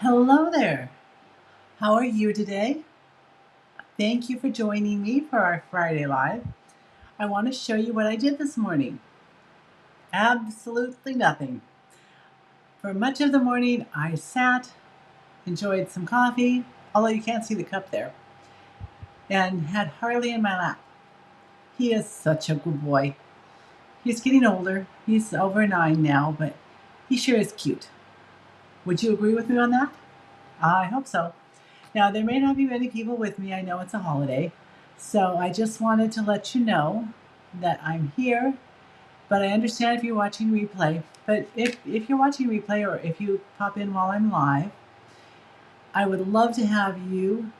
Hello there. How are you today? Thank you for joining me for our Friday Live. I want to show you what I did this morning. Absolutely nothing. For much of the morning, I sat, enjoyed some coffee, although you can't see the cup there, and had Harley in my lap. He is such a good boy. He's getting older. He's over 9 now, but he sure is cute. Would you agree with me on that? I hope so. Now, there may not be many people with me. I know it's a holiday. So I just wanted to let you know that I'm here, but I understand if you're watching replay. But if you're watching replay or if you pop in while I'm live, I would love to have you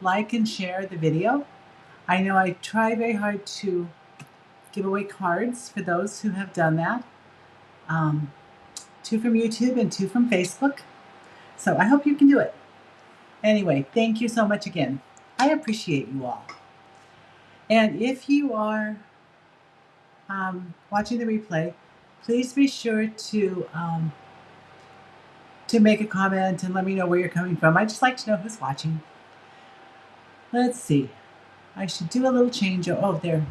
like and share the video. I know I try very hard to give away cards for those who have done that. 2 from YouTube and 2 from Facebook. So I hope you can do it. Anyway, thank you so much again. I appreciate you all. And if you are watching the replay, please be sure to make a comment and let me know where you're coming from. I just like to know who's watching. Let's see. I should do a little change. Oh, there.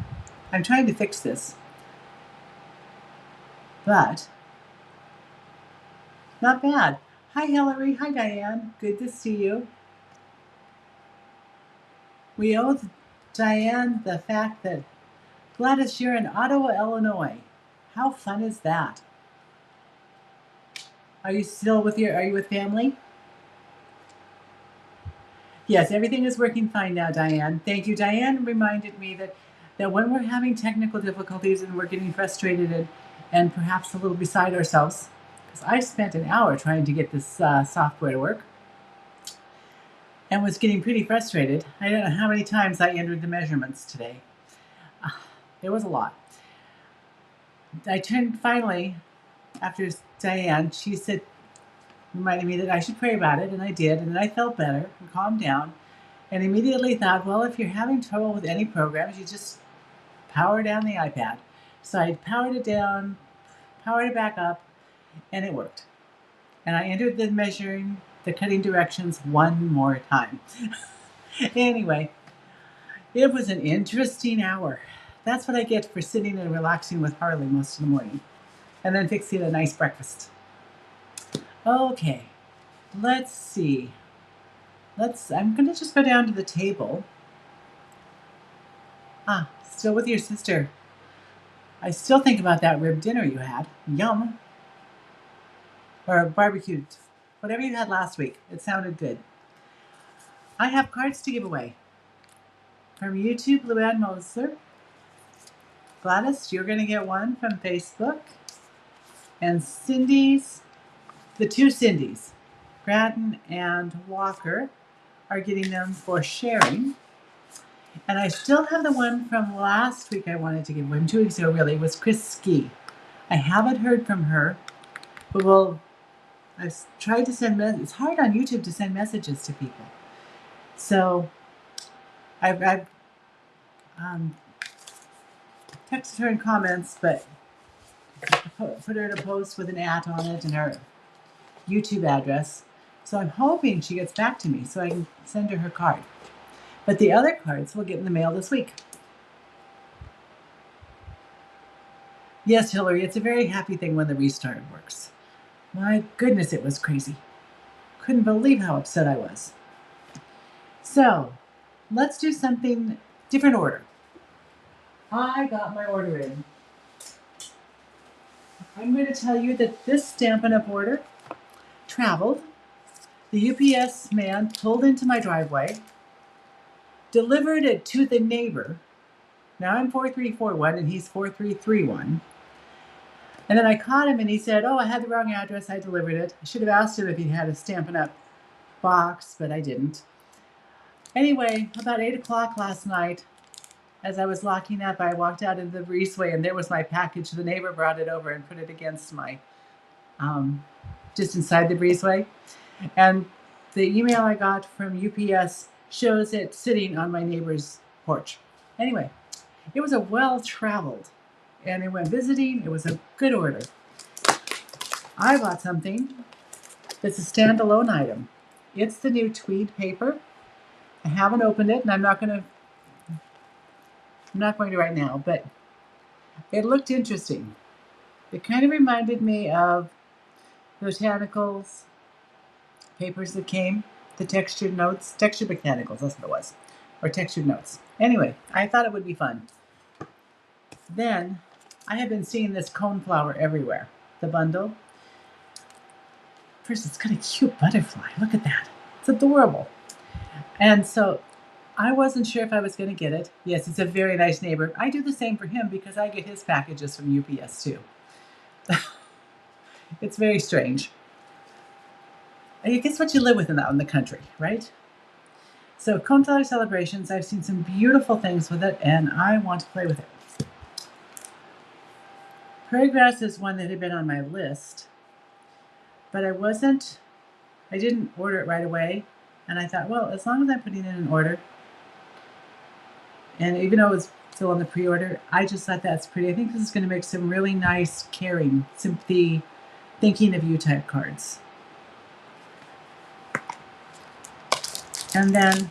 I'm trying to fix this. But not bad. Hi, Hillary. Hi, Diane. Good to see you. We owe Diane the fact that Gladys, you're in Ottawa, Illinois. How fun is that? Are you with family? Yes, everything is working fine now, Diane. Thank you. Diane reminded me that when we're having technical difficulties and we're getting frustrated and perhaps a little beside ourselves, because I spent an hour trying to get this software to work and was getting pretty frustrated. I don't know how many times I entered the measurements today. There was a lot. I turned finally, after Diane, she reminded me that I should pray about it, and I did, and then I felt better and calmed down, and immediately thought, well, if you're having trouble with any programs, you just power down the iPad. So I powered it down, powered it back up, and it worked. And I entered the cutting directions one more time. Anyway, it was an interesting hour. That's what I get for sitting and relaxing with Harley most of the morning, and then fixing a nice breakfast. Okay, let's see. I'm going to just go down to the table. Still with your sister. I still think about that rib dinner you had. Yum. Or barbecued. Whatever you had last week. It sounded good. I have cards to give away. From YouTube, Luann Mosler. Gladys, you're going to get one from Facebook. And the 2 Cindys, Grattan and Walker, are getting them for sharing. And I still have the one from last week I wanted to give away. 2 weeks ago, really. It was Chris Ski. I haven't heard from her, but I've tried to send it's hard on YouTube to send messages to people. So I've texted her in comments, but put her in a post with an @ on it and her YouTube address. So I'm hoping she gets back to me so I can send her card. But the other cards will get in the mail this week. Yes, Hillary, it's a very happy thing when the restart works. My goodness, it was crazy. Couldn't believe how upset I was. So, let's do something different order. I got my order in. I'm going to tell you that this Stampin' Up! Order traveled. The UPS man pulled into my driveway, delivered it to the neighbor. Now I'm 4341 and he's 4331. And then I caught him and he said, oh, I had the wrong address. I delivered it. I should have asked him if he had a Stampin' Up! Box, but I didn't. Anyway, about 8 o'clock last night, as I was locking up, I walked out into the breezeway and there was my package. The neighbor brought it over and put it against my, just inside the breezeway. And the email I got from UPS shows it sitting on my neighbor's porch. Anyway, it was a well-traveled, and it went visiting. It was a good order. I bought something that's a standalone item. It's the new tweed paper. I haven't opened it, and I'm not going to right now, but it looked interesting. It kind of reminded me of botanicals papers that came, the textured notes, textured botanicals, that's what it was, or textured notes. Anyway, I thought it would be fun. Then I have been seeing this coneflower everywhere. The bundle. First, it's got a cute butterfly. Look at that. It's adorable. And so I wasn't sure if I was going to get it. Yes, it's a very nice neighbor. I do the same for him because I get his packages from UPS too. It's very strange. I guess what you live with out in the country, right? So coneflower celebrations, I've seen some beautiful things with it, and I want to play with it. Prairie grass is one that had been on my list, but I didn't order it right away. And I thought, well, as long as I'm putting in an order, and even though it was still on the pre-order, I just thought that's pretty. I think this is going to make some really nice, caring, sympathy, thinking of you type cards. And then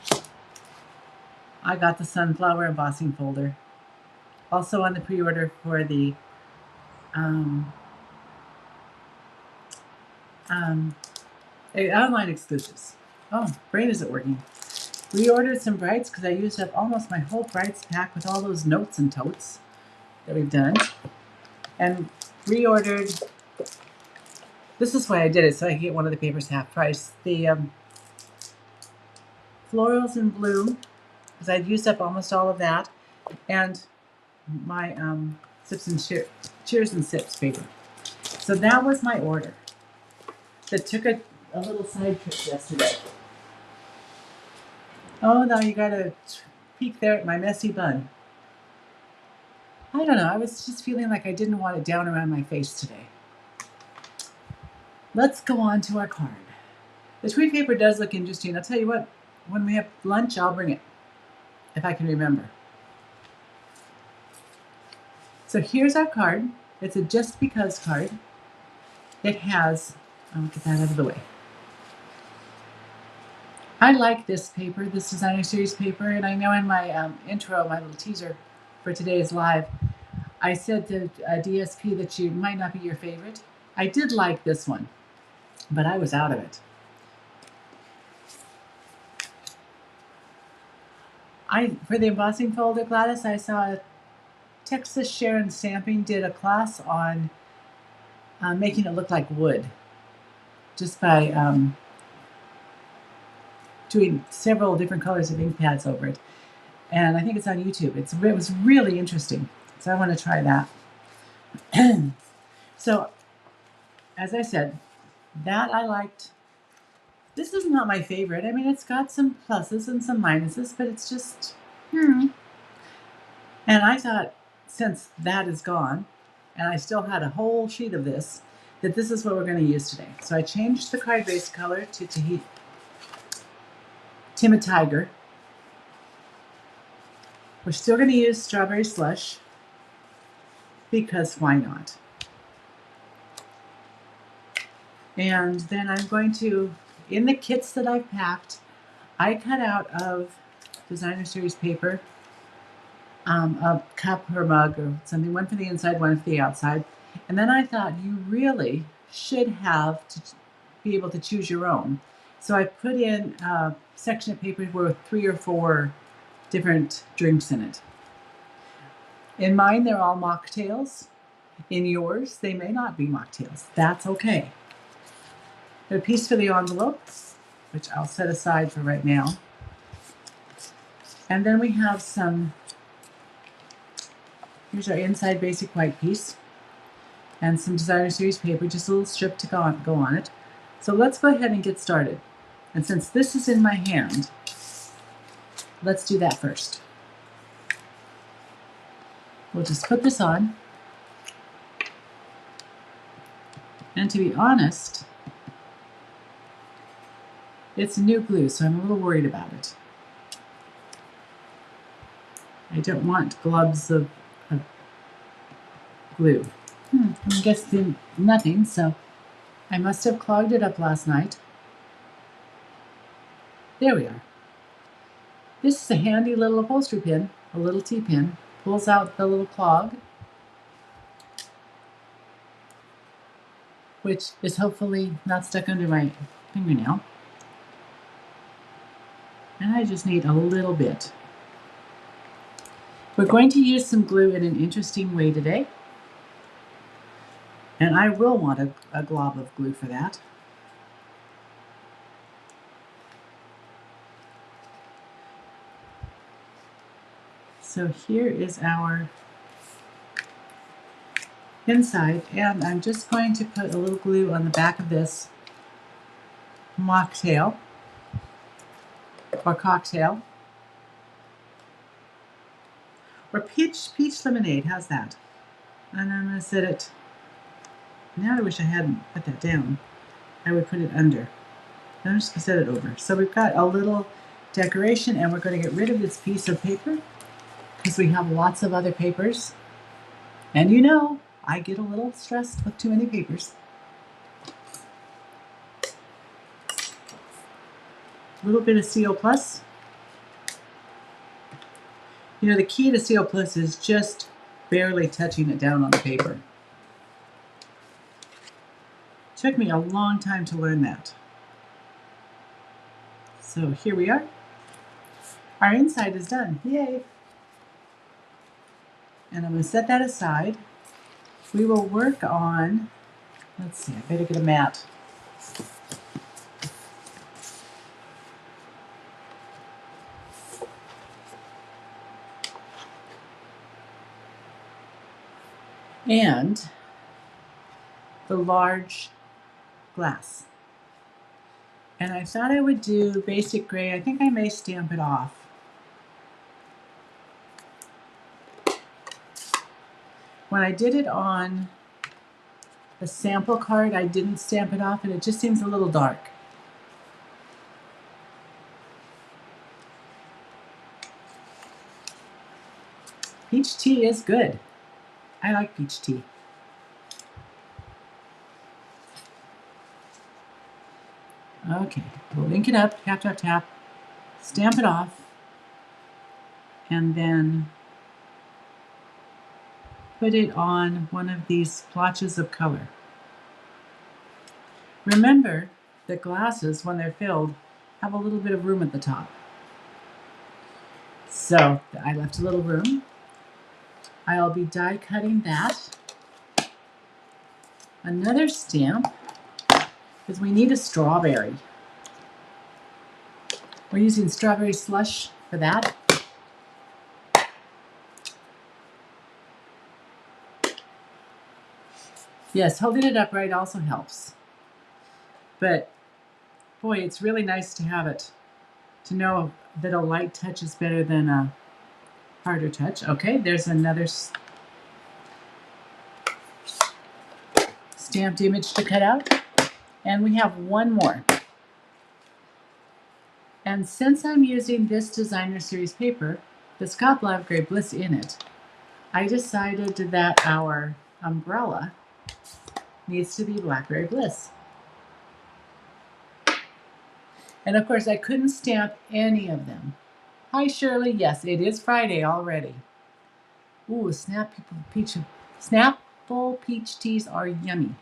I got the sunflower embossing folder. Also on the pre-order for the online exclusives. Oh, brain isn't working. Reordered some brights because I used up almost my whole brights pack with all those notes and totes that we've done. And reordered, this is why I did it, so I could get one of the papers half price. The florals in blue, because I'd used up almost all of that, and my sips and cheers and sips paper. So that was my order. That took a little side trip yesterday. Oh, now you got a peek there at my messy bun. I don't know, I was just feeling like I didn't want it down around my face today. Let's go on to our card. The tweed paper does look interesting. I'll tell you what, when we have lunch, I'll bring it, if I can remember. So here's our card. It's a just because card. It has, I'll get that out of the way. I like this paper, this designer series paper, and I know in my intro, my little teaser for today's live, I said to DSP that you might not be your favorite. I did like this one, but I was out of it. For the embossing folder, Gladys, I saw Texas Sharon Stamping did a class on making it look like wood, just by doing several different colors of ink pads over it. And I think it's on YouTube. It was really interesting. So I want to try that. So, as I said, that I liked. This is not my favorite. I mean, it's got some pluses and some minuses, but it's just, And I thought, since that is gone, and I still had a whole sheet of this, that this is what we're going to use today. So I changed the Cardbase color to Timid Tiger. We're still going to use Strawberry Slush, because why not? And then I'm going to, in the kits that I've packed, I cut out of designer series paper a cup or mug or something, one for the inside, one for the outside. And then I thought you really should have to be able to choose your own. So I put in a section of paper with 3 or 4 different drinks in it. In mine, they're all mocktails. In yours, they may not be mocktails. That's okay. There's a piece for the envelope, which I'll set aside for right now. And then we have here's our inside basic white piece, and some designer series paper, just a little strip to go on it. So let's go ahead and get started. And since this is in my hand, let's do that first. We'll just put this on. And to be honest, it's new glue, so I'm a little worried about it. I don't want globs of glue. I'm guessing nothing, so I must have clogged it up last night. There we are. This is a handy little upholstery pin, a little T-pin. Pulls out the little clog, which is hopefully not stuck under my fingernail. And I just need a little bit. We're going to use some glue in an interesting way today. And I will want a glob of glue for that. So here is our inside, and I'm just going to put a little glue on the back of this mocktail or cocktail or peach lemonade. How's that? And I'm going to set it. Now I wish I hadn't put that down. I would put it under. I'm just going to set it over. So we've got a little decoration, and we're going to get rid of this piece of paper because we have lots of other papers. And you know, I get a little stressed with too many papers. A little bit of CO Plus. You know, the key to CO Plus is just barely touching it down on the paper. Took me a long time to learn that. So here we are. Our inside is done. Yay! And I'm going to set that aside. We will work on, let's see, I better get a mat. And the large glass. And I thought I would do basic gray. I think I may stamp it off. When I did it on the sample card, I didn't stamp it off, and it just seems a little dark. Peach tea is good. I like peach tea. Okay, we'll ink it up, tap, tap, tap, stamp it off, and then put it on one of these splotches of color. Remember that glasses, when they're filled, have a little bit of room at the top. So I left a little room. I'll be die cutting that. Another stamp, because we need a strawberry. We're using strawberry slush for that. Yes, holding it upright also helps. But boy, it's really nice to have it, to know that a light touch is better than a harder touch. Okay, there's another stamped image to cut out. And we have one more. And since I'm using this designer series paper that's got Black Gray Bliss in it, I decided that our umbrella needs to be Black Gray Bliss. And of course, I couldn't stamp any of them. Hi, Shirley. Yes, it is Friday already. Ooh, Snapple peach teas are yummy.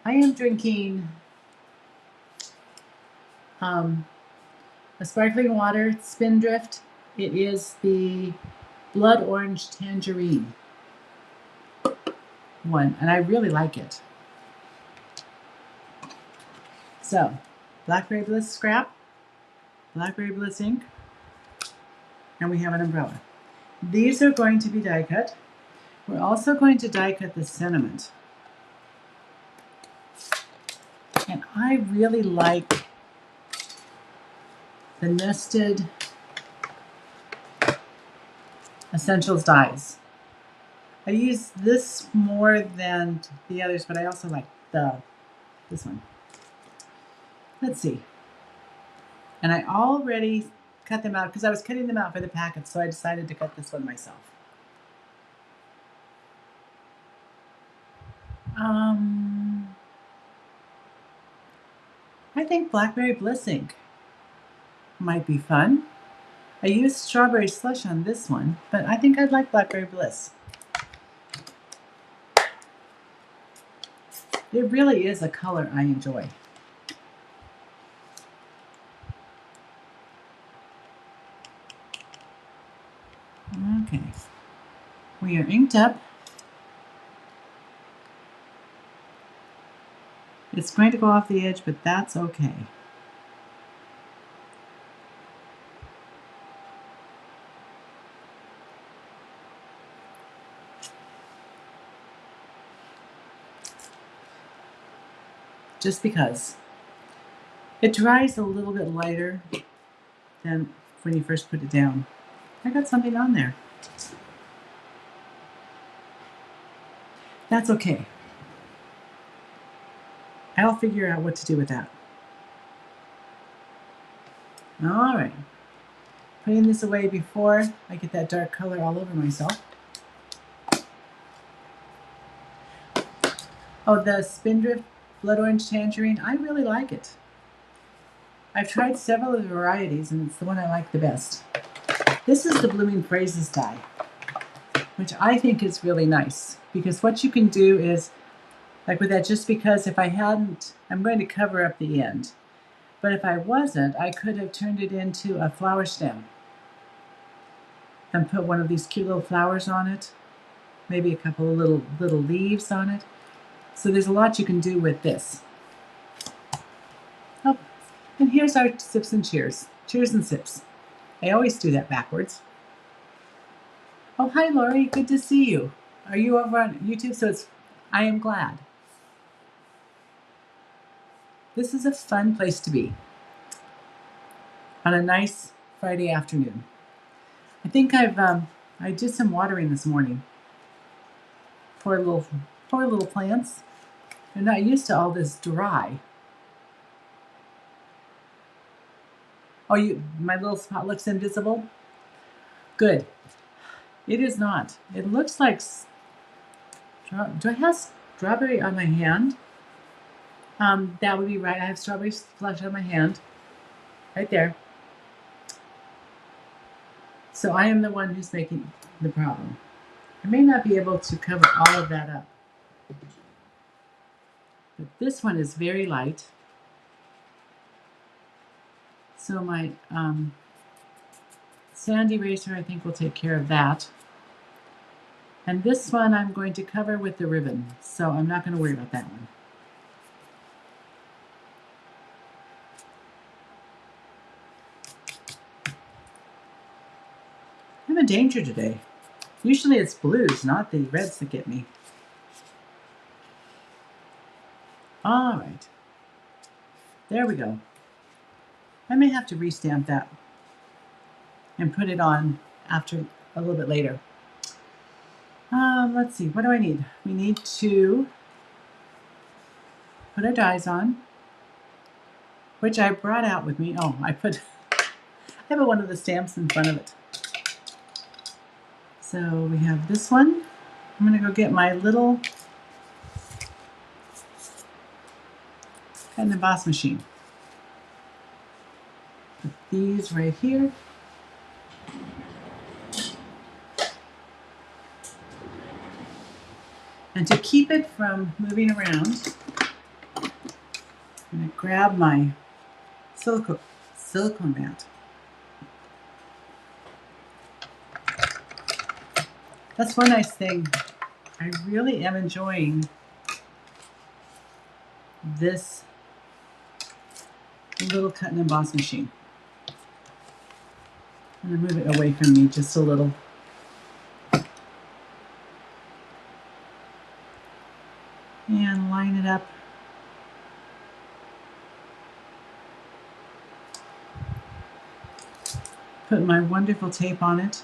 I am drinking a sparkling water Spindrift. It is the blood orange tangerine one, and I really like it. So, Black Gray Bliss scrap, Black Gray Bliss ink, and we have an umbrella. These are going to be die cut. We're also going to die cut the sentiment. And I really like the nested Essentials dies. I use this more than the others, but I also like this one. Let's see. And I already cut them out because I was cutting them out for the packet, so I decided to cut this one myself. I think Blackberry Bliss ink might be fun. I used strawberry slush on this one, but I think I'd like blackberry bliss. It really is a color I enjoy. Okay, we are inked up. It's going to go off the edge, but that's okay. Just because. It dries a little bit lighter than when you first put it down. I got something on there. That's okay. I'll figure out what to do with that. All right. Putting this away before I get that dark color all over myself. Oh, the Spindrift Blood Orange Tangerine, I really like it. I've tried several of the varieties, and it's the one I like the best. This is the Blooming Phrases dye, which I think is really nice, because what you can do is, like with that, just because if I hadn't, I'm going to cover up the end. But if I wasn't, I could have turned it into a flower stem and put one of these cute little flowers on it, maybe a couple of little leaves on it. So there's a lot you can do with this. Oh, and here's our sips and cheers. Cheers and sips. I always do that backwards. Oh, hi, Lori. Good to see you. Are you over on YouTube? So I am glad. This is a fun place to be on a nice Friday afternoon. I think I did some watering this morning. Poor little plants. They're not used to all this dry. Oh, my little spot looks invisible? Good. It is not. It looks like, do I have strawberry on my hand? That would be right. I have strawberry slush on my hand. Right there. So I am the one who's making the problem. I may not be able to cover all of that up. But this one is very light. So my sand eraser, I think, will take care of that. And this one I'm going to cover with the ribbon, so I'm not going to worry about that one. I'm in danger today. Usually it's blues, not the reds that get me. All right. There we go. I may have to restamp that and put it on after a little bit later. Let's see, what do I need? We need to put our dies on, which I brought out with me. Oh, I have one of the stamps in front of it. So we have this one. I'm going to go get my little cut and emboss machine. Put these right here. And to keep it from moving around, I'm going to grab my silicone mat. That's one nice thing. I really am enjoying this little cut and emboss machine. I'm going to move it away from me just a little. And line it up. Put my wonderful tape on it.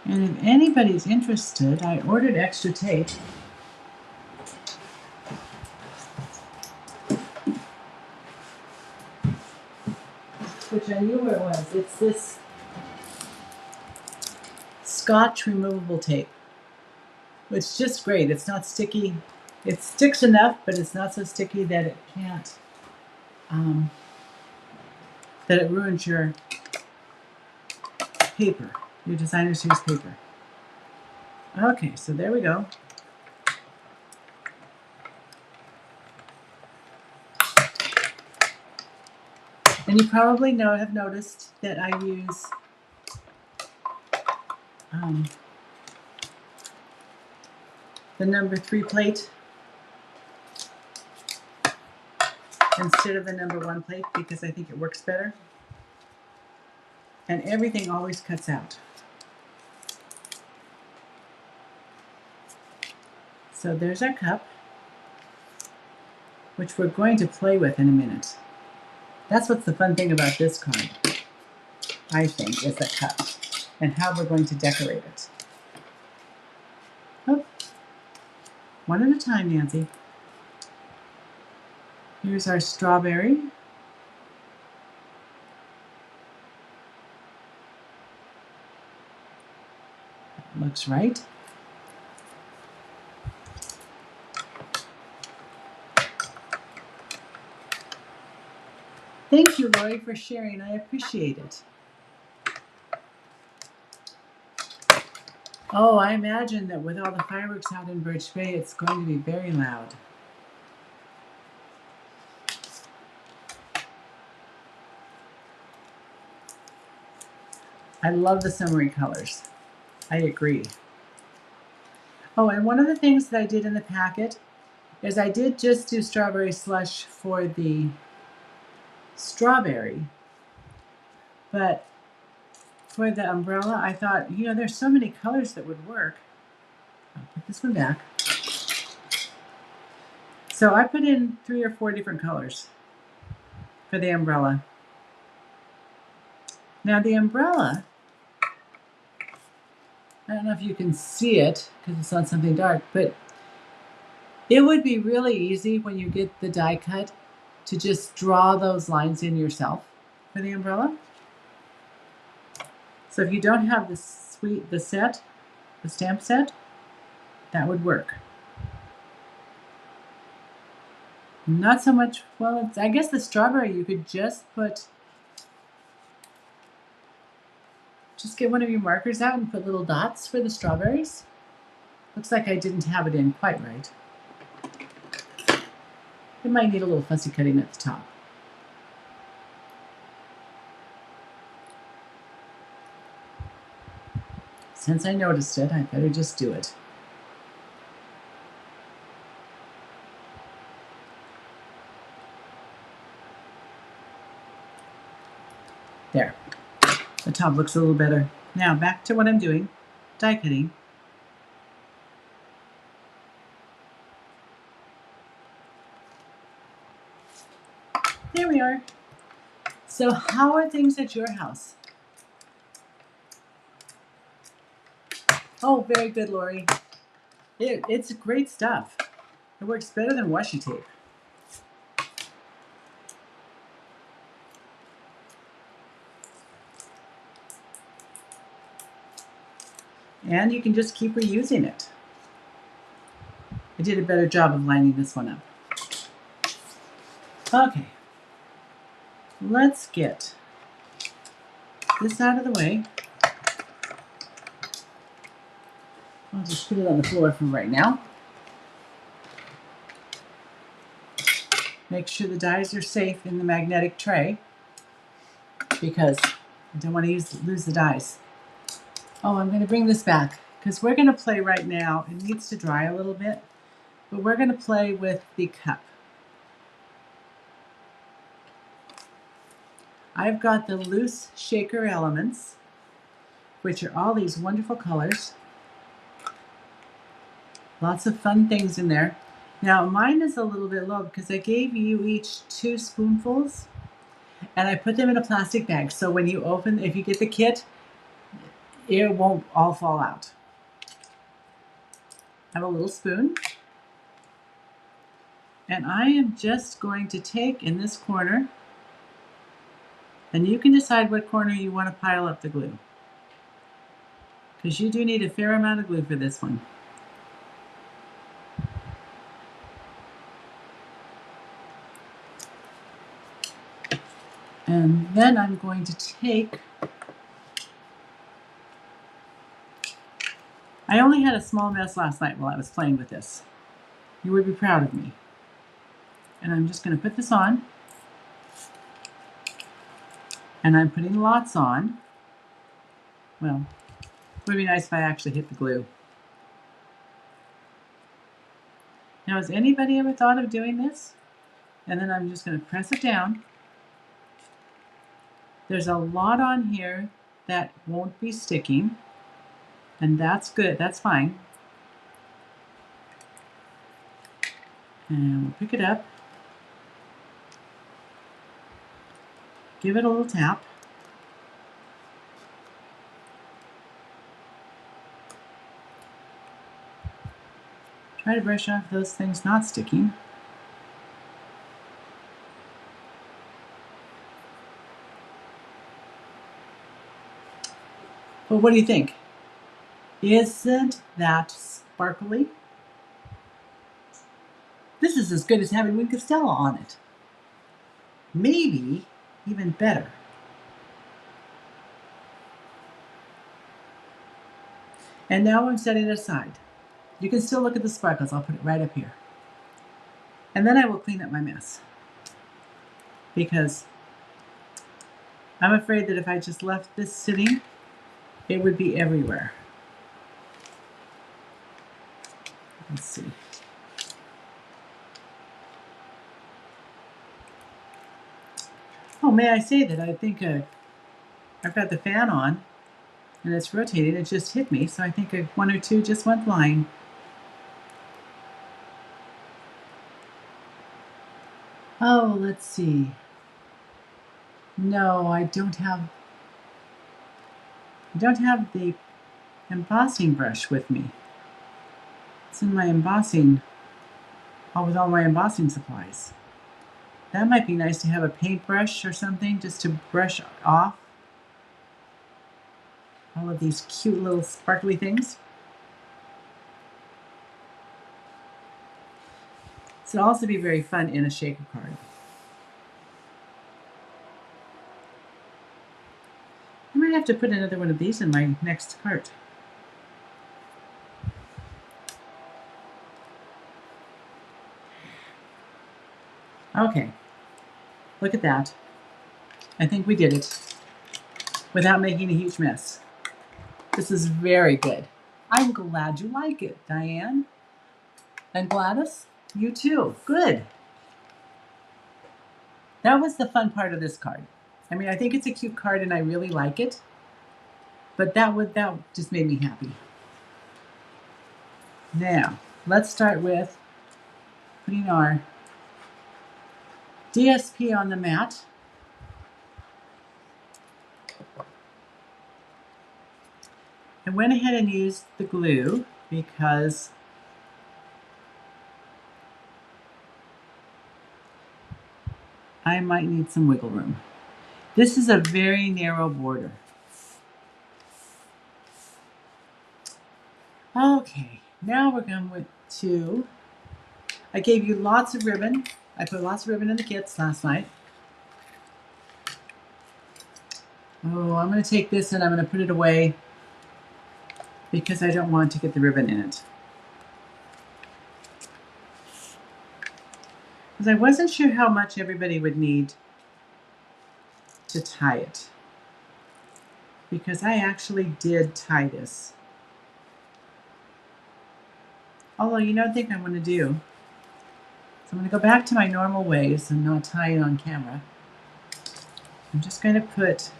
And if anybody's interested, I ordered extra tape. Which I knew where it was. It's this Scotch removable tape. It's just great. It's not sticky. It sticks enough, but it's not so sticky that it can't that it ruins your paper, your designer series paper. Okay, so there we go. And you probably have noticed that I use the number 3 plate instead of the number 1 plate because I think it works better. And everything always cuts out. So there's our cup, which we're going to play with in a minute. That's what's the fun thing about this card, I think, is the cup and how we're going to decorate it. Oh, one at a time, Nancy. Here's our strawberry. Looks right. Thank you, Lori, for sharing. I appreciate it. Oh, I imagine that with all the fireworks out in Birch Bay, it's going to be very loud. I love the summery colors. I agree. Oh, and one of the things that I did in the packet is I did just do strawberry slush for the strawberry, but for the umbrella, I thought, you know, there's so many colors that would work. I'll put this one back. So I put in 3 or 4 different colors for the umbrella. Now the umbrella, I don't know if you can see it because it's on something dark, but it would be really easy when you get the die cut to just draw those lines in yourself for the umbrella. So if you don't have the stamp set, that would work. Not so much, well, I guess the strawberry you could just get one of your markers out and put little dots for the strawberries. Looks like I didn't have it in quite right. It might need a little fussy cutting at the top. Since I noticed it, I better just do it. There. The top looks a little better. Now back to what I'm doing, die cutting. There we are. So how are things at your house? Oh, very good, Lori. It's great stuff. It works better than washi tape. And you can just keep reusing it. I did a better job of lining this one up. Okay. Let's get this out of the way. I'll just put it on the floor for right now. Make sure the dies are safe in the magnetic tray because I don't want to lose the dies. Oh, I'm going to bring this back because we're going to play right now. It needs to dry a little bit, but we're going to play with the cup. I've got the loose shaker elements, which are all these wonderful colors. Lots of fun things in there. Now mine is a little bit low because I gave you each 2 spoonfuls and I put them in a plastic bag. So when you open, if you get the kit, it won't all fall out. I have a little spoon. And I am just going to take in this corner, and you can decide what corner you want to pile up the glue, because you do need a fair amount of glue for this one. And then I'm going to take, I only had a small mess last night while I was playing with this. You would be proud of me. And I'm just going to put this on. And I'm putting lots on. Well, it would be nice if I actually hit the glue. Now, has anybody ever thought of doing this? And then I'm just going to press it down. There's a lot on here that won't be sticking. And that's good. That's fine. And we'll pick it up. Give it a little tap. Try to brush off those things not sticking. But what do you think? Isn't that sparkly? This is as good as having Wink of Stella on it. Maybe even better. And now I'm setting it aside. You can still look at the sparkles. I'll put it right up here. And then I will clean up my mess. Because I'm afraid that if I just left this sitting, it would be everywhere. Let's see. Oh, may I say that I think I've got the fan on and it's rotating. It just hit me, so I think one or two just went flying. Oh, let's see. No, I don't have the embossing brush with me. It's in my embossing, with all my embossing supplies. That might be nice to have a paintbrush or something just to brush off all of these cute little sparkly things. This would also be very fun in a shaker card. I might have to put another one of these in my next cart. Okay, look at that. I think we did it without making a huge mess. This is very good. I'm glad you like it, Diane. And Gladys, you too. Good. That was the fun part of this card. I mean, I think it's a cute card and I really like it. But that just made me happy. Now, let's start with putting our DSP on the mat. I went ahead and used the glue because I might need some wiggle room. This is a very narrow border. Okay, now we're going to, I gave you lots of ribbon. I put lots of ribbon in the kits last night. Oh, I'm going to take this and I'm going to put it away because I don't want to get the ribbon in it. Because I wasn't sure how much everybody would need to tie it. Because I actually did tie this. Although, you know, I think I'm going to do. So I'm going to go back to my normal ways and not tie it on camera. I'm just going to put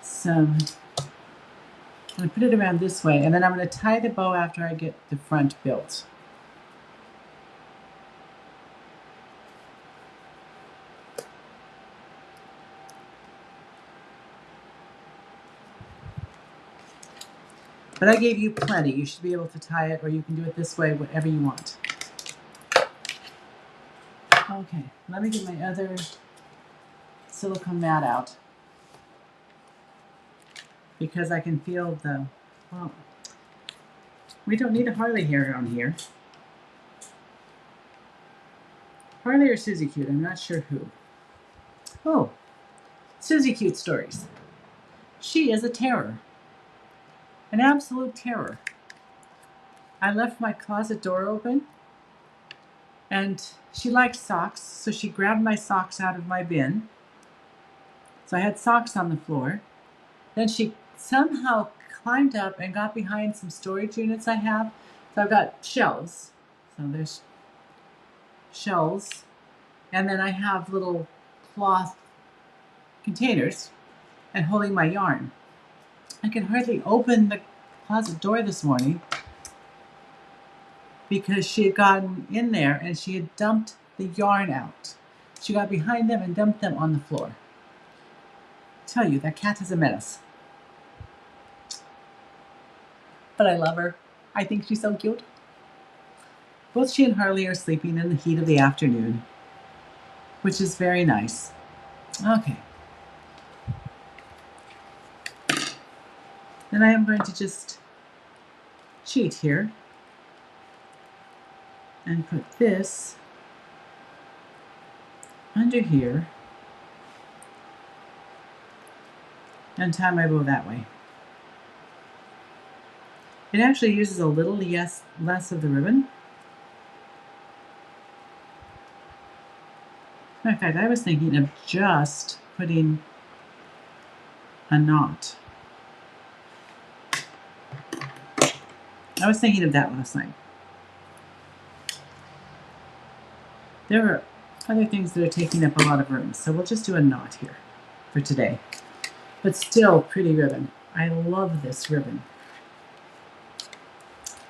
some, I'm going to put it around this way, and then I'm going to tie the bow after I get the front built. But I gave you plenty. You should be able to tie it, or you can do it this way, whatever you want. Okay, let me get my other silicone mat out because I can feel the, well, We don't need a Harley hair on here. Harley or Susie Cute, I'm not sure who. Oh, Susie Cute stories. She is a terror. An absolute terror. I left my closet door open and she liked socks, so she grabbed my socks out of my bin. So I had socks on the floor. Then she somehow climbed up and got behind some storage units I have. So I've got shelves. So there's shelves. And then I have little cloth containers and holding my yarn. I can hardly open the closet door this morning because she had gotten in there and she had dumped the yarn out. She got behind them and dumped them on the floor. I tell you, that cat is a menace. But I love her. I think she's so cute. Both she and Harley are sleeping in the heat of the afternoon, which is very nice. Okay. Then I am going to just cheat here and put this under here and tie my bow that way. It actually uses a little less of the ribbon. In fact, I was thinking of just putting a knot. I was thinking of that last night. There are other things that are taking up a lot of room, so we'll just do a knot here for today. But still pretty ribbon. I love this ribbon.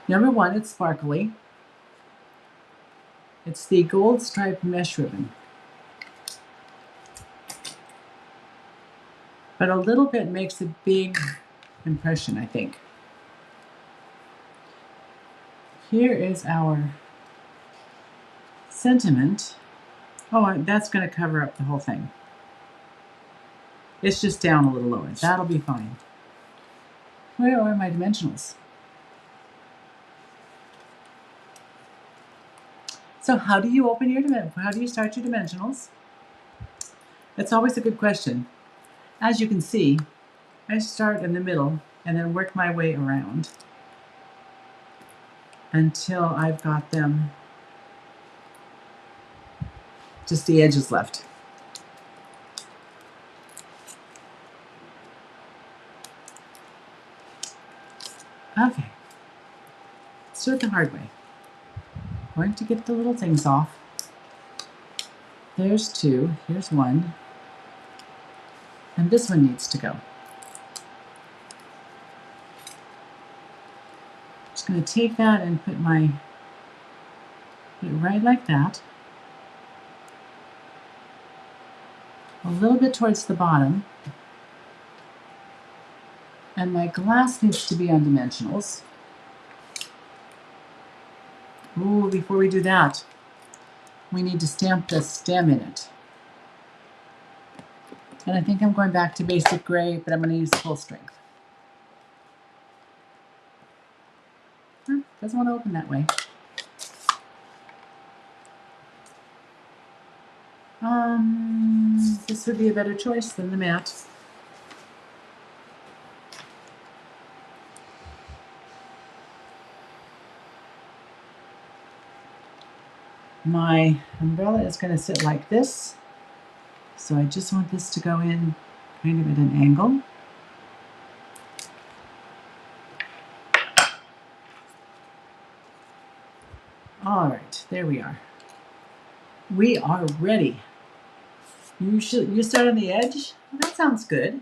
Number one, it's sparkly. It's the gold striped mesh ribbon. But a little bit makes a big impression, I think. Here is our sentiment. Oh, that's going to cover up the whole thing. It's just down a little lower. That'll be fine. Where are my dimensionals? So how do you open your how do you start your dimensionals? That's always a good question. As you can see, I start in the middle and then work my way around until I've got them just the edges left. Okay, let's do it the hard way. I'm going to get the little things off. There's two, here's one, and this one needs to go. Just going to take that and put it right like that. A little bit towards the bottom. And my glass needs to be on dimensionals. Ooh, before we do that, we need to stamp the stem in it. And I think I'm going back to basic gray, but I'm going to use full strength. Doesn't want to open that way. This would be a better choice than the mat. My umbrella is going to sit like this, so I just want this to go in kind of at an angle. All right, there we are. We are ready. You start on the edge? That sounds good.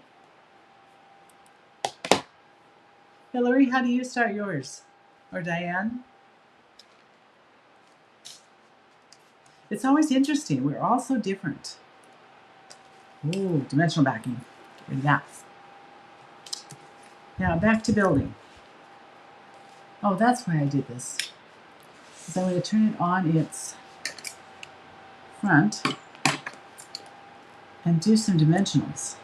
Hillary, how do you start yours? Or Diane? It's always interesting. We're all so different. Ooh, dimensional backing. Get rid of that. Now back to building. Oh, that's why I did this. Because I'm going to turn it on its front and do some dimensionals.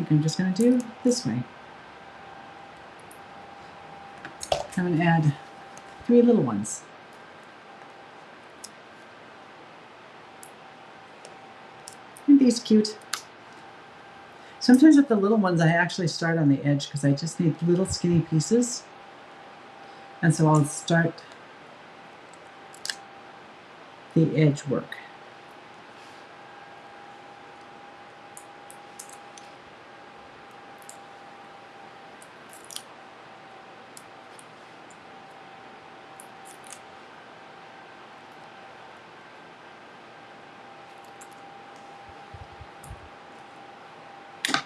think I'm just going to do this way. I'm going to add 3 little ones. Aren't these cute? Sometimes with the little ones, I actually start on the edge because I just need little skinny pieces. And so I'll start the edge work.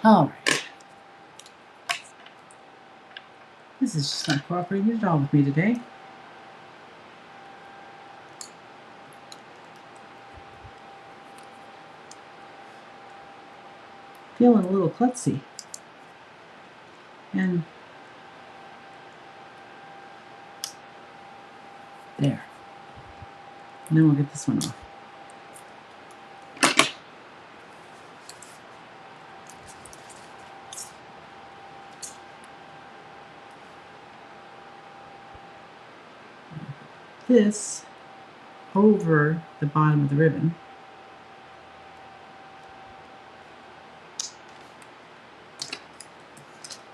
All right. This is just not cooperating at all with me today. Feeling a little klutzy. And there. And then we'll get this one off. This over the bottom of the ribbon.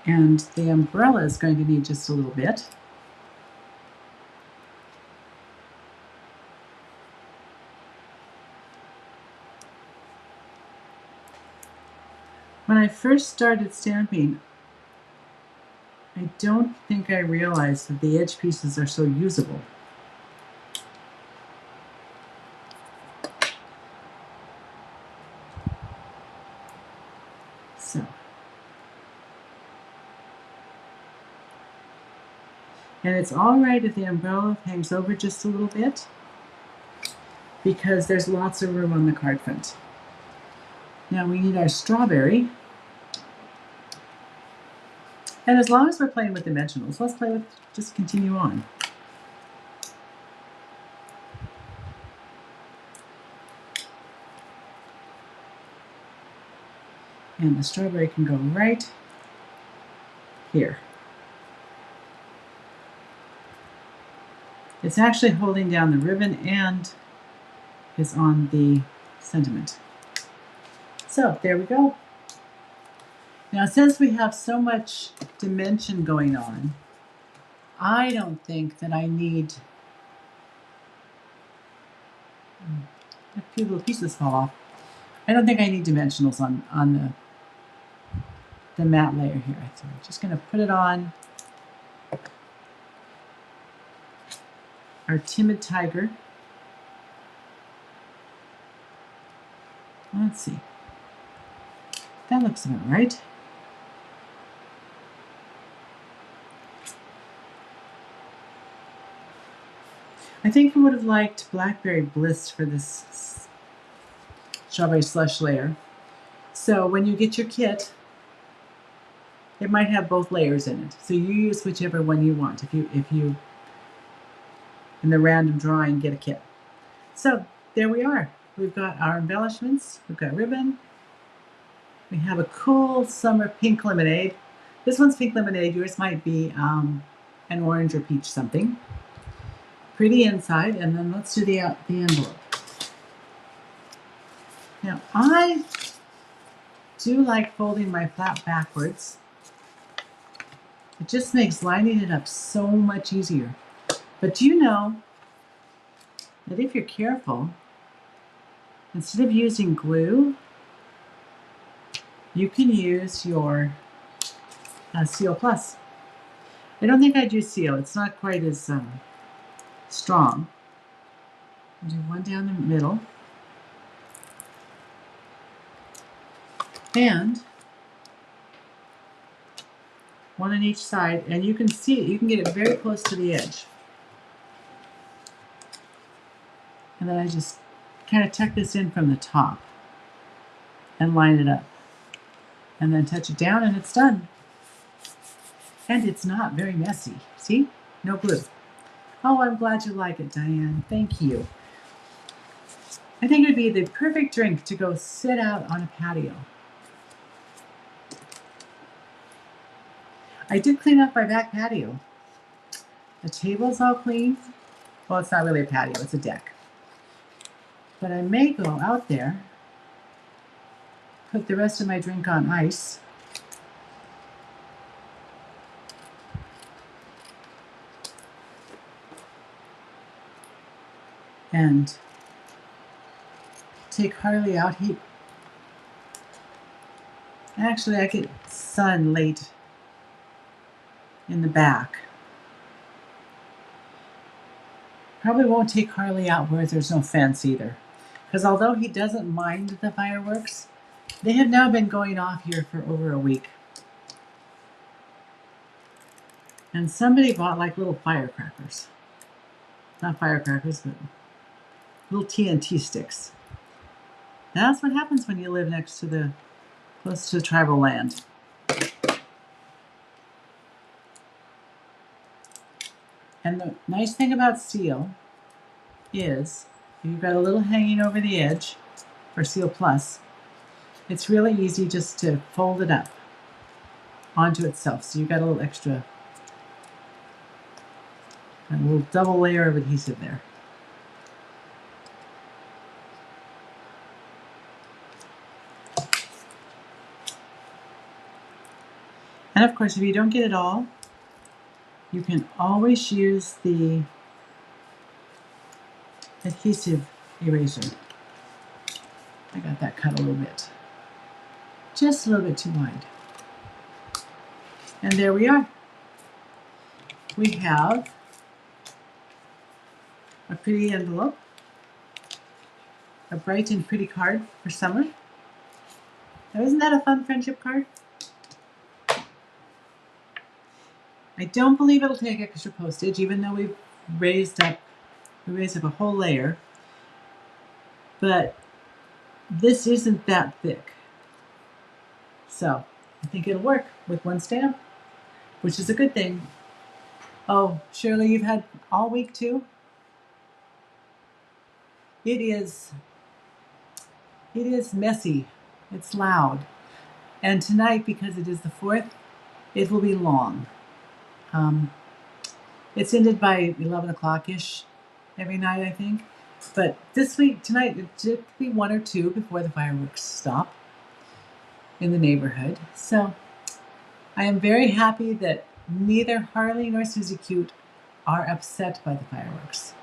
And the umbrella is going to need just a little bit. When I first started stamping, I don't think I realized that the edge pieces are so usable. So, and it's all right if the umbrella hangs over just a little bit because there's lots of room on the card front. Now we need our strawberry. And as long as we're playing with dimensionals, let's play with, just continue on. And the strawberry can go right here. It's actually holding down the ribbon and is on the sentiment. So there we go. Now since we have so much dimension going on, I don't think that I need, a few little pieces fall off. I don't think I need dimensionals on the matte layer here. So I'm just going to put it on our timid tiger. Let's see. That looks about right. I think I would have liked Blackberry Bliss for this strawberry slush layer. So when you get your kit, it might have both layers in it. So you use whichever one you want if you in the random drawing get a kit. So there we are. We've got our embellishments, we've got ribbon, we have a cool summer pink lemonade. This one's pink lemonade, yours might be an orange or peach something. Pretty inside, and then let's do the envelope. Now I do like folding my flap backwards. It just makes lining it up so much easier. But do you know that if you're careful, instead of using glue, you can use your Seal Plus. I don't think I'd use Seal. It's not quite as strong. I'll do one down the middle. And one on each side, and you can see it, you can get it very close to the edge. And then I just kind of tuck this in from the top and line it up. And then touch it down and it's done. And it's not very messy. See? No glue. Oh, I'm glad you like it, Diane. Thank you. I think it would be the perfect drink to go sit out on a patio. I did clean up my back patio. The table's all clean. Well, it's not really a patio, it's a deck. But I may go out there, put the rest of my drink on ice, and take Harley out. Actually, I get sun late in the back. Probably won't take Harley out where there's no fence either. Because although he doesn't mind the fireworks, they have now been going off here for over a week. And somebody bought like little firecrackers. Not firecrackers, but little TNT sticks. That's what happens when you live close to tribal land. And the nice thing about steel is, if you've got a little hanging over the edge, or Steel Plus, it's really easy just to fold it up onto itself. So you've got a little extra, a little double layer of adhesive there. And of course, if you don't get it all, you can always use the adhesive eraser. I got that cut a little bit. Just a little bit too wide. And there we are. We have a pretty envelope, a bright and pretty card for summer. Now, isn't that a fun friendship card? I don't believe it'll take extra postage, even though we've raised up a whole layer. But this isn't that thick. So I think it'll work with one stamp, which is a good thing. Oh, Shirley, you've had all week too? It is messy. It's loud. And tonight, because it is the 4th, it will be long. It's ended by 11 o'clock-ish every night, I think. But this week, tonight, it should be 1 or 2 before the fireworks stop in the neighborhood. So I am very happy that neither Harley nor Susie Cute are upset by the fireworks.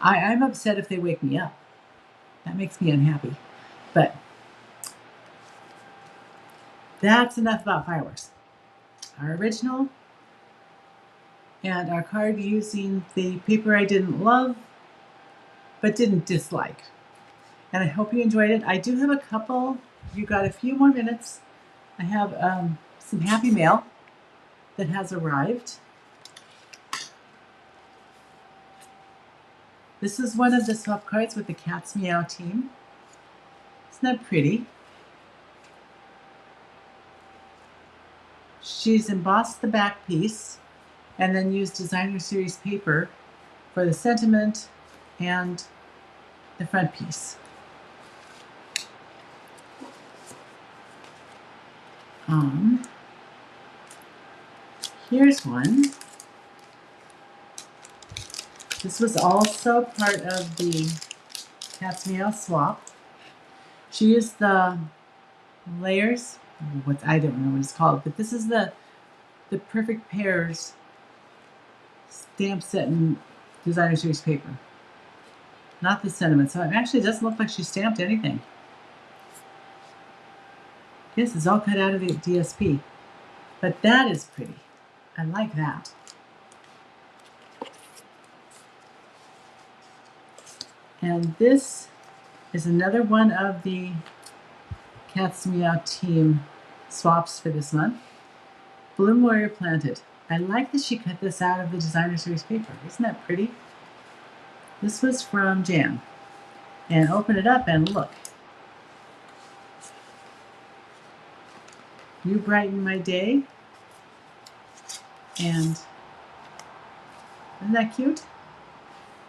I'm upset if they wake me up. That makes me unhappy. But that's enough about fireworks. Our original and our card using the paper I didn't love but didn't dislike. And I hope you enjoyed it. I do have a couple. You've got a few more minutes. I have some happy mail that has arrived. This is one of the swap cards with the Cat's Meow team. Isn't that pretty? She's embossed the back piece and then used designer series paper for the sentiment and the front piece. Here's one. This was also part of the Cat's Meow swap. She used the layers, I don't know what it's called, but this is the Perfect Pairs stamp set in designer series paper. Not the sentiment, so it actually doesn't look like she stamped anything. This is all cut out of the DSP, but that is pretty. I like that. And this is another one of the Cat's Meow team swaps for this month. Bloom Warrior Planted. I like that she cut this out of the designer series paper. Isn't that pretty? This was from Jan. And open it up and look. You brighten my day. And isn't that cute?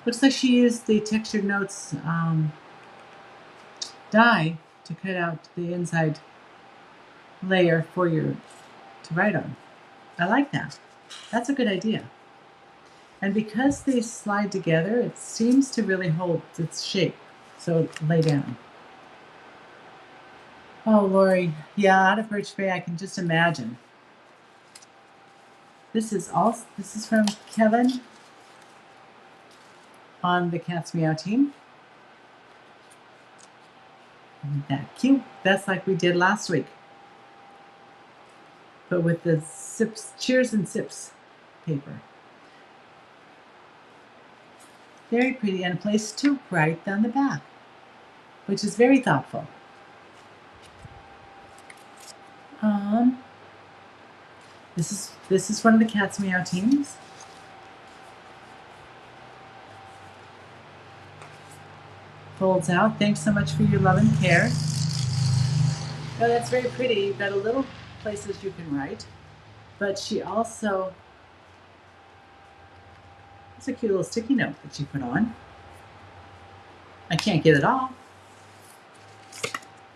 Looks like she used the Textured Notes die to cut out the inside layer for to write on. I like that. That's a good idea. And because they slide together, it seems to really hold its shape. So lay down. Oh, Lori, yeah, out of Birch Bay, I can just imagine. This is from Kevin on the Cats Meow team. Isn't that cute? That's like we did last week, but with the Cheers and Sips paper. Very pretty, and a place to write down the back, which is very thoughtful. This is one of the Cats Meow teams. Folds out. Thanks so much for your love and care. Oh, that's very pretty. You've got a little places you can write, but she also, it's a cute little sticky note that she put on. I can't get it all.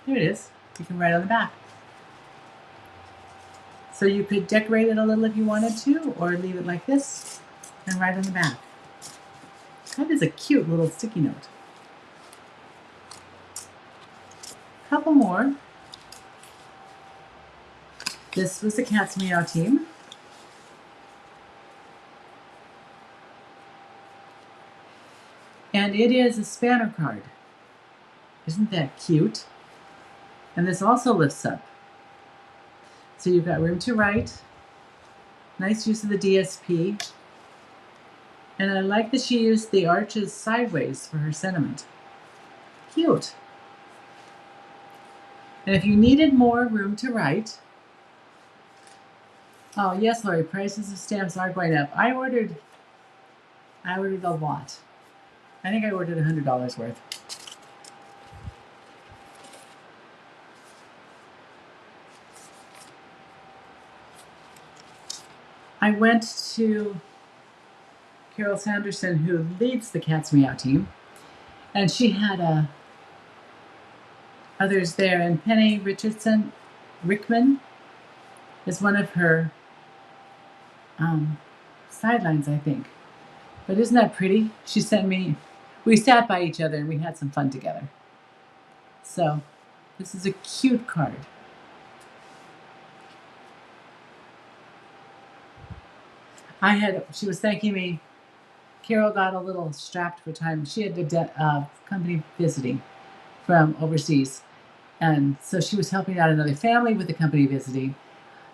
Here it is. You can write on the back. So you could decorate it a little if you wanted to, or leave it like this and write on the back. That is a cute little sticky note. Couple more. This was the Cats Meow team. And it is a spanner card. Isn't that cute? And this also lifts up. So you've got room to write. Nice use of the DSP. And I like that she used the arches sideways for her sentiment. Cute. And if you needed more room to write, oh yes, Lori, prices of stamps are going up. I ordered a lot. I think I ordered $100 worth. I went to Carol Sanderson, who leads the Cats Meow team, and she had others there, and Penny Rickman is one of her sidelines, I think. But isn't that pretty? She sent me, we sat by each other and we had some fun together. So this is a cute card. She was thanking me. Carol got a little strapped for time. She had a company visiting from overseas. And so she was helping out another family with the company visiting.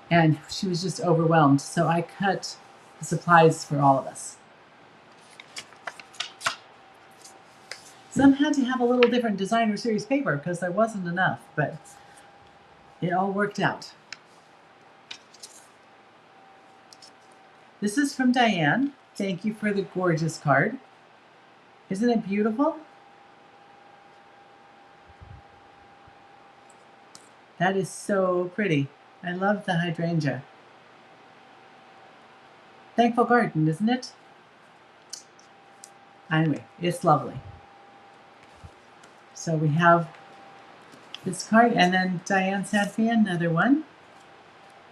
And she was just overwhelmed. So I cut the supplies for all of us. Some had to have a little different designer series paper because there wasn't enough, but it all worked out. This is from Diane. Thank you for the gorgeous card. Isn't it beautiful? That is so pretty. I love the hydrangea. Thankful Garden, isn't it? Anyway, it's lovely. So we have this card, and then Diane sent me another one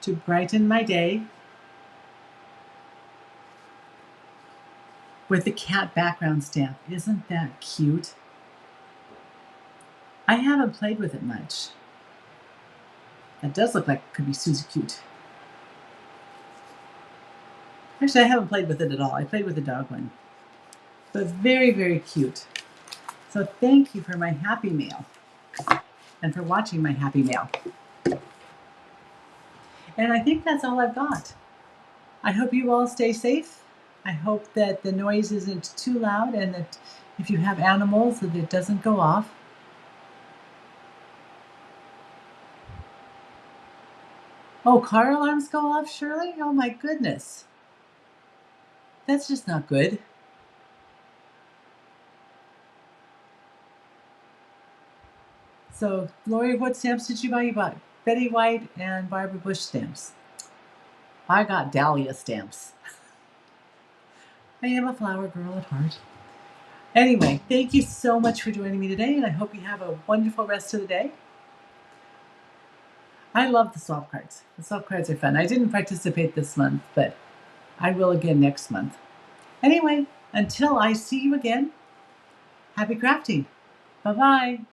to brighten my day with the cat background stamp. Isn't that cute? I haven't played with it much. That does look like it could be Susie Cute. Actually, I haven't played with it at all. I played with the dog one. But very, very cute. So thank you for my happy mail and for watching my happy mail. And I think that's all I've got. I hope you all stay safe. I hope that the noise isn't too loud, and that if you have animals, that it doesn't go off. Oh, car alarms go off, Shirley? Oh my goodness. That's just not good. So, Lori, what stamps did you buy? You bought Betty White and Barbara Bush stamps. I got Dahlia stamps. I am a flower girl at heart. Anyway, thank you so much for joining me today, and I hope you have a wonderful rest of the day. I love the swap cards. The swap cards are fun. I didn't participate this month, but I will again next month. Anyway, until I see you again, happy crafting. Bye-bye.